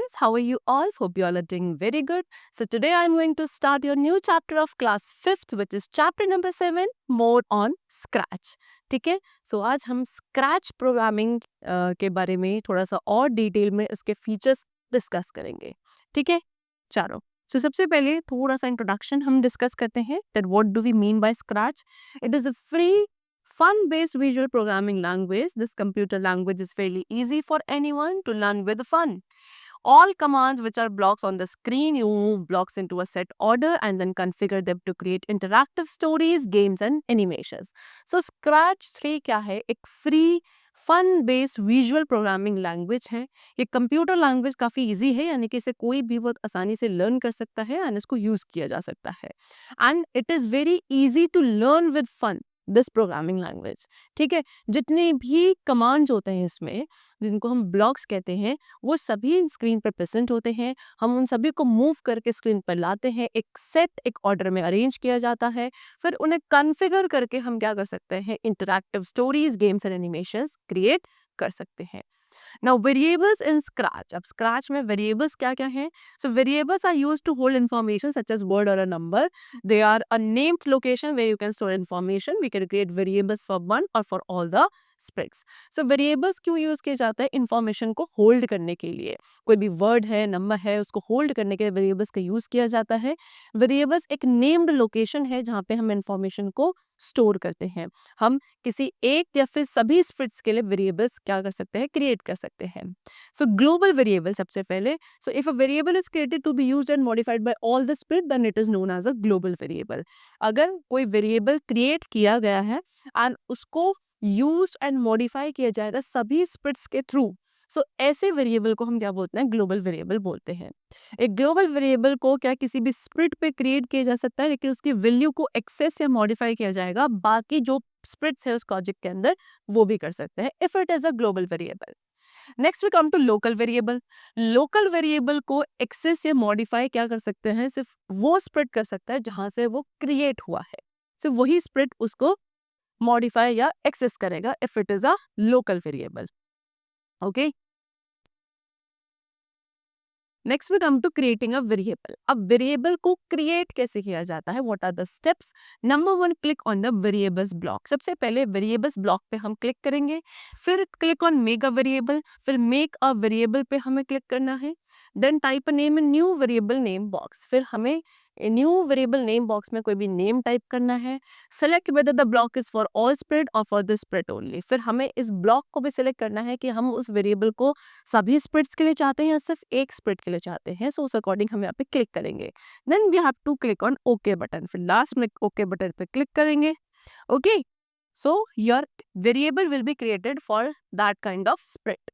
friends, how are you all? Hope you all are doing very good. So today I'm going to start your new chapter of class 5th, which is chapter number 7, more on Scratch. ठीक है, सो आज हम scratch programming के बारे में थोड़ा सा और डिटेल में उसके फीचर्स डिस्कस करेंगे. ठीक है, चलो. सो सबसे पहले थोड़ा सा इंट्रोडक्शन हम डिस्कस करते हैं that what do we mean by Scratch. It is a free fun-based visual programming language. This computer language is fairly easy for anyone to learn with fun. All commands which are blocks on the screen, you move blocks into a set order and then configure them to create interactive stories, games and animations. So Scratch 3 क्या है? एक free fun based visual programming language है. ये computer language काफ़ी easy है, यानी कि इसे कोई भी बहुत आसानी से लर्न कर सकता है एंड इसको यूज़ किया जा सकता है. And it is very easy to learn with fun this programming language. ठीक है, जितने भी कमांड्स होते हैं इसमें, जिनको हम ब्लॉक्स कहते हैं, वो सभी स्क्रीन पर प्रेजेंट होते हैं. हम उन सभी को मूव करके स्क्रीन पर लाते हैं, एक सेट एक ऑर्डर में अरेंज किया जाता है. फिर उन्हें कॉन्फ़िगर करके हम क्या कर सकते हैं, interactive stories, games and animations create कर सकते हैं. Now variables in Scratch. अब Scratch में variables क्या क्या हैं? So variables are used to hold information such as word or a number. They are a named location where you can store information. We can create variables for one or for all the spreads. So variables क्यों use किया जाता है? Information को hold करने के लिए. कोई भी वर्ड है, नंबर है, उसको होल्ड करने के लिए वेरिएबल्स का यूज किया जाता है. वेरिएबल्स एक नेम्ड लोकेशन है जहाँ पे हम इंफॉर्मेशन को स्टोर करते हैं. हम किसी एक या फिर सभी स्प्रिट्स के लिए वेरिएबल्स क्या कर सकते हैं, क्रिएट कर सकते हैं. सो ग्लोबल वेरिएबल सबसे पहले. So if a variable is created to be used and modified by all the sprite, then it is known as a global variable. अगर कोई वेरिएबल क्रिएट किया गया है एंड उसको यूज एंड मॉडिफाई किया जाएगा सभी स्प्रिट्स के थ्रू, सो ऐसे वेरिएबल को हम क्या बोलते हैं, ग्लोबल वेरिएबल बोलते हैं. एक ग्लोबल वेरिएबल को क्या किसी भी स्प्रिट पे क्रिएट किया जा सकता है, लेकिन उसकी वैल्यू को एक्सेस या मॉडिफाई किया जाएगा बाकी जो स्प्रिट्स है उस प्रोजेक्ट के अंदर, वो भी कर सकते हैं if it is a global variable. Next we come to local variable. Local variable को एक्सेस या मॉडिफाई क्या कर सकते हैं, सिर्फ वो स्प्रिट कर सकता है जहां से वो क्रिएट हुआ है. सिर्फ वही स्प्रिट उसको मॉडिफाई या एक्सेस करेगा if it is a local variable. Okay, next we come to creating a variable. अब वेरिएबल को क्रिएट कैसे किया जाता है, what are the steps. Number 1, click on the variables block. सबसे पहले वेरिएबल्स ब्लॉक पे हम क्लिक करेंगे, फिर click on make a variable, फिर मेक अ वेरिएबल पे हमें क्लिक करना है. Then type a name in new variable name box. फिर हमें न्यू वेरिएबल नेम बॉक्स में कोई भी नेम टाइप करना है. Select whether the block is for all spread और फॉर द स्प्रेड ओनली. फिर हमें इस ब्लॉक को भी सिलेक्ट करना है कि हम उस वेरिएबल को सभी स्प्रिट्स के लिए चाहते हैं या सिर्फ एक स्प्रिट के लिए चाहते हैं. सो उस अकॉर्डिंग हम यहाँ पे क्लिक करेंगे. Then we have to click on okay button. फिर लास्ट में ओके बटन पे क्लिक करेंगे. Okay, so your variable will be created for that kind of sprite.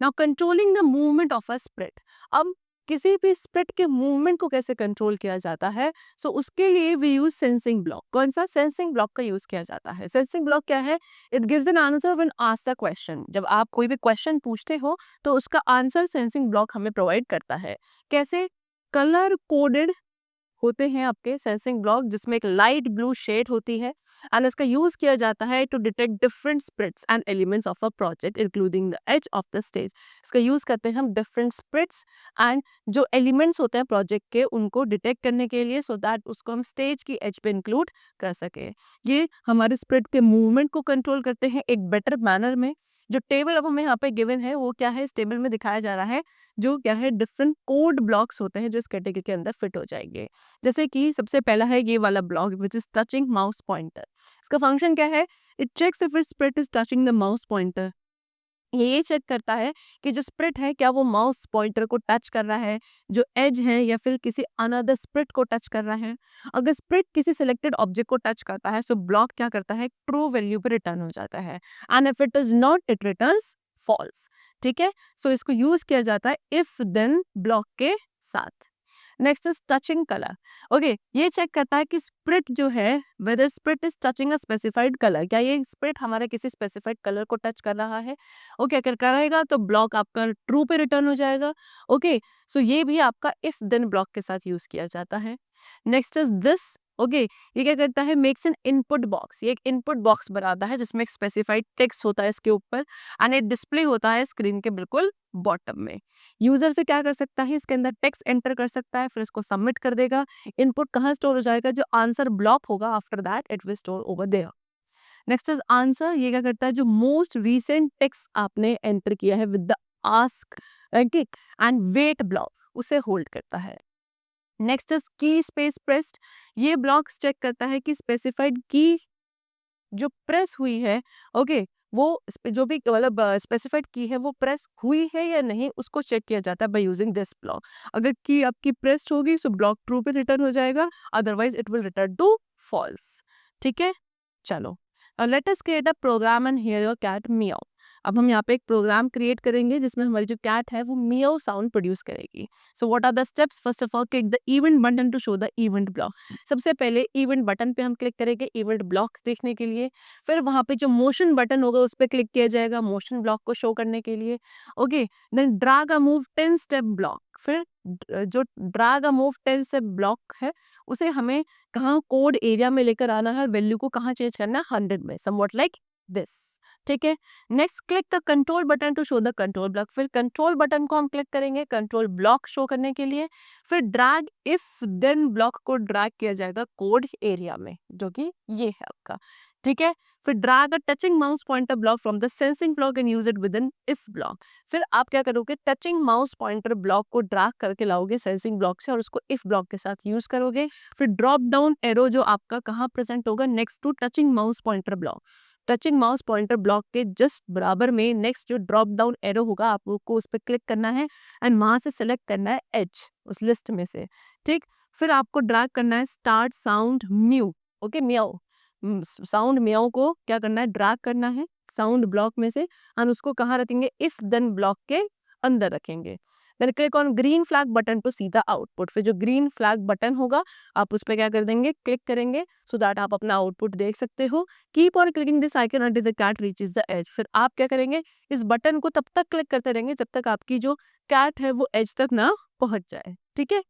Now controlling the movement of a sprite. अब किसी भी spirit के movement को कैसे कंट्रोल किया जाता है, सो उसके लिए वी यूज सेंसिंग ब्लॉक. कौन सा सेंसिंग ब्लॉक का यूज किया जाता है? सेंसिंग ब्लॉक क्या है? It gives an answer when asked the question. जब आप कोई भी क्वेश्चन पूछते हो तो उसका आंसर सेंसिंग ब्लॉक हमें प्रोवाइड करता है. कैसे? कलर कोडेड होते हैं आपके सेंसिंग ब्लॉक, जिसमें एक लाइट ब्लू शेड होती है एंड इसका यूज किया जाता है to detect different sprites and elements of a project including the edge of the stage. इसका यूज करते हैं हम डिफरेंट स्प्रिट्स एंड जो एलिमेंट्स होते हैं प्रोजेक्ट के, उनको डिटेक्ट करने के लिए, सो दैट उसको हम स्टेज की एज पे इंक्लूड कर सके. ये हमारे स्प्रिट के मूवमेंट को कंट्रोल करते हैं एक बेटर मैनर में. जो टेबल अब हमें यहाँ पे गिवन है वो क्या है, इस टेबल में दिखाया जा रहा है, जो क्या है, डिफरेंट कोड ब्लॉक्स होते हैं जो इस कैटेगरी के अंदर फिट हो जाएंगे. जैसे कि सबसे पहला है ये वाला block which is touching mouse pointer. इसका फंक्शन क्या है? It checks if it sprite is touching the mouse pointer. ये चेक करता है कि जो स्प्रिट है क्या वो माउस पॉइंटर को टच कर रहा है, जो एज है, या फिर किसी अनदर स्प्रिट को टच कर रहा है. अगर स्प्रिट किसी सिलेक्टेड ऑब्जेक्ट को टच करता है, सो ब्लॉक क्या करता है, ट्रू वैल्यू पे रिटर्न हो जाता है. And if it is not, it returns false. ठीक है, सो इसको यूज किया जाता है इफ देन ब्लॉक के साथ. Next is touching colour. Okay, ये चेक करता है कि स्प्रिट जो है, whether sprite is touching a specified colour. क्या ये स्प्रिट हमारे किसी स्पेसिफाइड कलर को टच कर रहा है? ओके, अगर करेगा तो ब्लॉक आपका ट्रू पे रिटर्न हो जाएगा. ओके, सो ये भी आपका इफ देन ब्लॉक के साथ यूज किया जाता है. नेक्स्ट इज दिस ओके, ये क्या करता है, मेक्स एन इनपुट बॉक्स, ये एक इनपुट बॉक्स बनाता है जिसमें एक स्पेसिफाइड टेक्स्ट होता है इसके ऊपर एंड ये डिस्प्ले होता है स्क्रीन के बिल्कुल बॉटम में। यूजर फिर क्या कर सकता है, इसके अंदर टेक्स्ट एंटर कर सकता है, फिर इसको सबमिट कर देगा। इनपुट कहाँ स्टोर हो जाएगा, जो आंसर ब्लॉक होगा after that it will store over there. Next is answer, ये क्या करता है, जो मोस्ट रीसेंट टेक्स्ट आपने एंटर किया है with the ask and wait block, उसे होल्ड करता है। Next is key space pressed, ये ब्लॉक्स चेक करता है कि स्पेसिफाइड की जो प्रेस हुई है, ओके वो जो भी मतलब स्पेसिफाइड की है वो प्रेस हुई है या नहीं, उसको चेक किया जाता है बाय यूजिंग दिस ब्लॉक। अगर की आपकी प्रेस होगी तो ब्लॉक ट्रू पे रिटर्न हो जाएगा, otherwise it will return to false. ठीक है, चलो let us create a program and hear your cat meow. अब हम यहाँ पे एक प्रोग्राम क्रिएट करेंगे जिसमें हमारी जो कैट है वो मियाओ साउंड प्रोड्यूस करेगी। So what are the steps, first of all click the event button to show the event block. सबसे पहले इवेंट बटन पे हम क्लिक करेंगे इवेंट ब्लॉक देखने के लिए, फिर वहाँ पे जो मोशन बटन होगा उस पर क्लिक किया जाएगा मोशन ब्लॉक को शो करने के लिए। Okay, then drag a move 10 step block, फिर जो drag a move 10 step block है उसे हमें कहाँ कोड एरिया में लेकर आना है, वैल्यू को कहाँ चेंज करना है, 100 में, समवॉट लाइक दिस। ठीक है, next click the control button to show the control block, फिर कंट्रोल बटन को हम क्लिक करेंगे कंट्रोल ब्लॉक शो करने के लिए, फिर ड्रैग इफ देन ब्लॉक को ड्रैग किया जाएगा कोड एरिया में जो कि ये है आपका। ठीक है, फिर drag a touching mouse pointer block from the sensing block and use it with in if block, फिर आप क्या करोगे, टचिंग माउस पॉइंटर ब्लॉक को ड्रैग करके लाओगे सेंसिंग ब्लॉक से और उसको इफ ब्लॉक के साथ यूज करोगे। फिर ड्रॉप डाउन एरो जो आपका कहाँ प्रेजेंट होगा, next to touching mouse pointer block, touching mouse pointer block के जस्ट बराबर में नेक्स्ट जो ड्रॉप डाउन एरो होगा आपको उस पर क्लिक करना है एंड वहां से सेलेक्ट करना है एच उस लिस्ट में से। ठीक, फिर आपको ड्रैग करना है स्टार्ट साउंड म्यू, ओके म्याओ, साउंड म्याओ को क्या करना है, ड्रैग करना है साउंड ब्लॉक में से एंड उसको कहाँ रखेंगे, इफ देन ब्लॉक के अंदर रखेंगे। Then click on green flag button to see the output, फिर जो ग्रीन फ्लैग बटन होगा आप उस पर क्या कर देंगे, क्लिक करेंगे सो दैट आप अपना आउटपुट देख सकते हो। Keep on clicking this icon until the cat reaches the edge, फिर आप क्या करेंगे, इस बटन को तब तक क्लिक करते रहेंगे जब तक आपकी जो कैट है वो एज तक ना पहुंच जाए। ठीक है,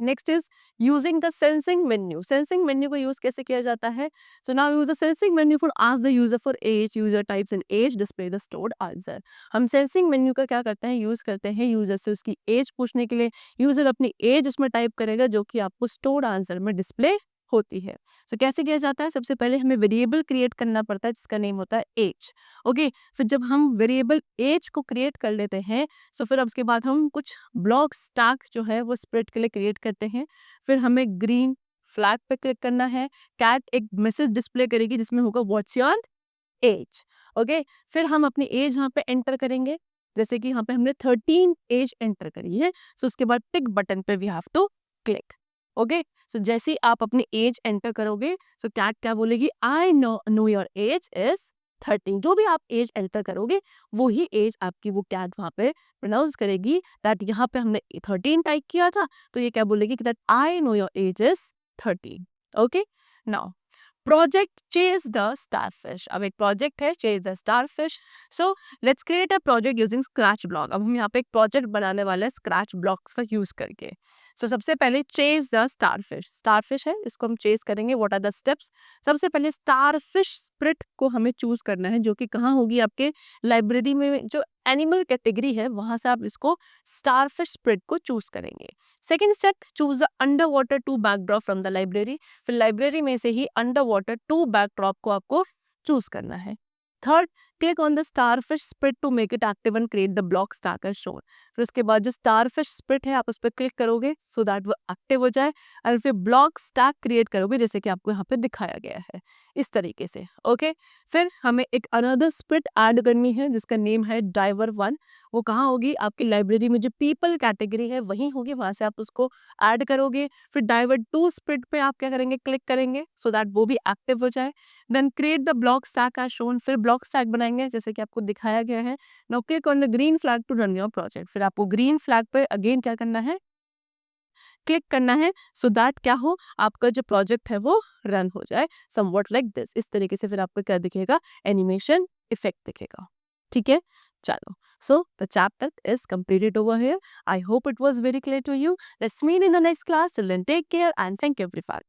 next is using the sensing menu, sensing menu को यूज कैसे किया जाता है, so now use the sensing menu for ask the user for age, user types and age, display the stored answer. हम सेंसिंग मेन्यू का क्या करते हैं, यूज करते हैं यूजर से उसकी एज पूछने के लिए, यूजर अपनी एज उसमें टाइप करेगा जो कि आपको स्टोर्ड आंसर में डिस्प्ले होती है। सो कैसे किया जाता है, सबसे पहले हमें वेरिएबल क्रिएट करना पड़ता है जिसका नेम होता है एज। ओके, फिर जब हम वेरिएबल एज को क्रिएट कर लेते हैं सो फिर अब उसके बाद हम कुछ ब्लॉक स्टैक जो है वो स्प्रेड के लिए क्रिएट करते हैं। फिर हमें ग्रीन फ्लैग पे क्लिक करना है, कैट एक मैसेज डिस्प्ले करेगी जिसमें होगा व्हाट्स योर एज। ओके, फिर हम अपनी एज यहाँ पे एंटर करेंगे, जैसे कि यहाँ पे हमने 13 एज एंटर करी है, सो उसके बाद टिक बटन पे we have to click. Okay, so जैसे ही आप अपनी एज एंटर करोगे सो कैट क्या बोलेगी, I know your age is 13, जो भी आप एज एंटर करोगे वो ही एज आपकी वो कैट वहाँ पे प्रोनाउंस करेगी। दैट यहाँ पे हमने 13 टाइप किया था तो ये क्या बोलेगी कि that I know your age is 13। Okay, now project chase the starfish, अब एक प्रोजेक्ट है chase the starfish. So let's create a project using scratch block, अब हम यहाँ पे एक प्रोजेक्ट बनाने वाले हैं स्क्रैच ब्लॉक्स का यूज करके। सो सबसे पहले चेज द स्टारफिश, स्टारफिश है इसको हम चेज करेंगे। व्हाट आर द स्टेप्स, सबसे पहले स्टारफिश स्प्रिट को हमें चूज करना है जो कि कहाँ होगी, आपके लाइब्रेरी में जो एनिमल कैटेगरी है वहां से आप इसको स्टारफिश स्प्रिट को चूज करेंगे। Second step, choose the under water to backdrop from the library, फिर लाइब्रेरी में से ही अंडर वाटर टू बैकड्रॉप को आपको चूज करना है। Third, click on the starfish sprite to make it active and create the block stack as shown, फिर उसके बाद जो स्टारफिश स्प्रिट है आप उस पर क्लिक करोगे सो दैट वो एक्टिव हो जाए और फिर ब्लॉक स्टैक क्रिएट करोगे जैसे कि आपको यहाँ पे दिखाया गया है इस तरीके से। ओके, फिर हमें एक अनदर स्प्रिट ऐड करनी है जिसका नेम है डाइवर 1, वो कहाँ होगी, आपकी लाइब्रेरी में जो पीपल कैटेगरी है वहीं होगी, वहां से आप उसको ऐड करोगे। फिर डाइवर 2 स्प्रिट पे आप क्या करेंगे, क्लिक करेंगे सो दैट वो भी एक्टिव हो जाए। Then create the block stack as shown, फिर ब्लॉक स्टैक बनाएंगे जैसे कि आपको दिखाया गया है। Now click on the green flag to run your project, फिर आपको ग्रीन फ्लैग पे अगेन क्या करना है, क्लिक करना है सो दैट क्या हो, आपका जो प्रोजेक्ट है वो रन हो जाए समवॉट लाइक दिस, इस तरीके से फिर आपको क्या दिखेगा, एनिमेशन इफेक्ट दिखेगा। ठीक है, चलो, so the chapter is completed over here. I hope it was very clear to you. Let's meet in the next class. Till then, take care and thank you everyone.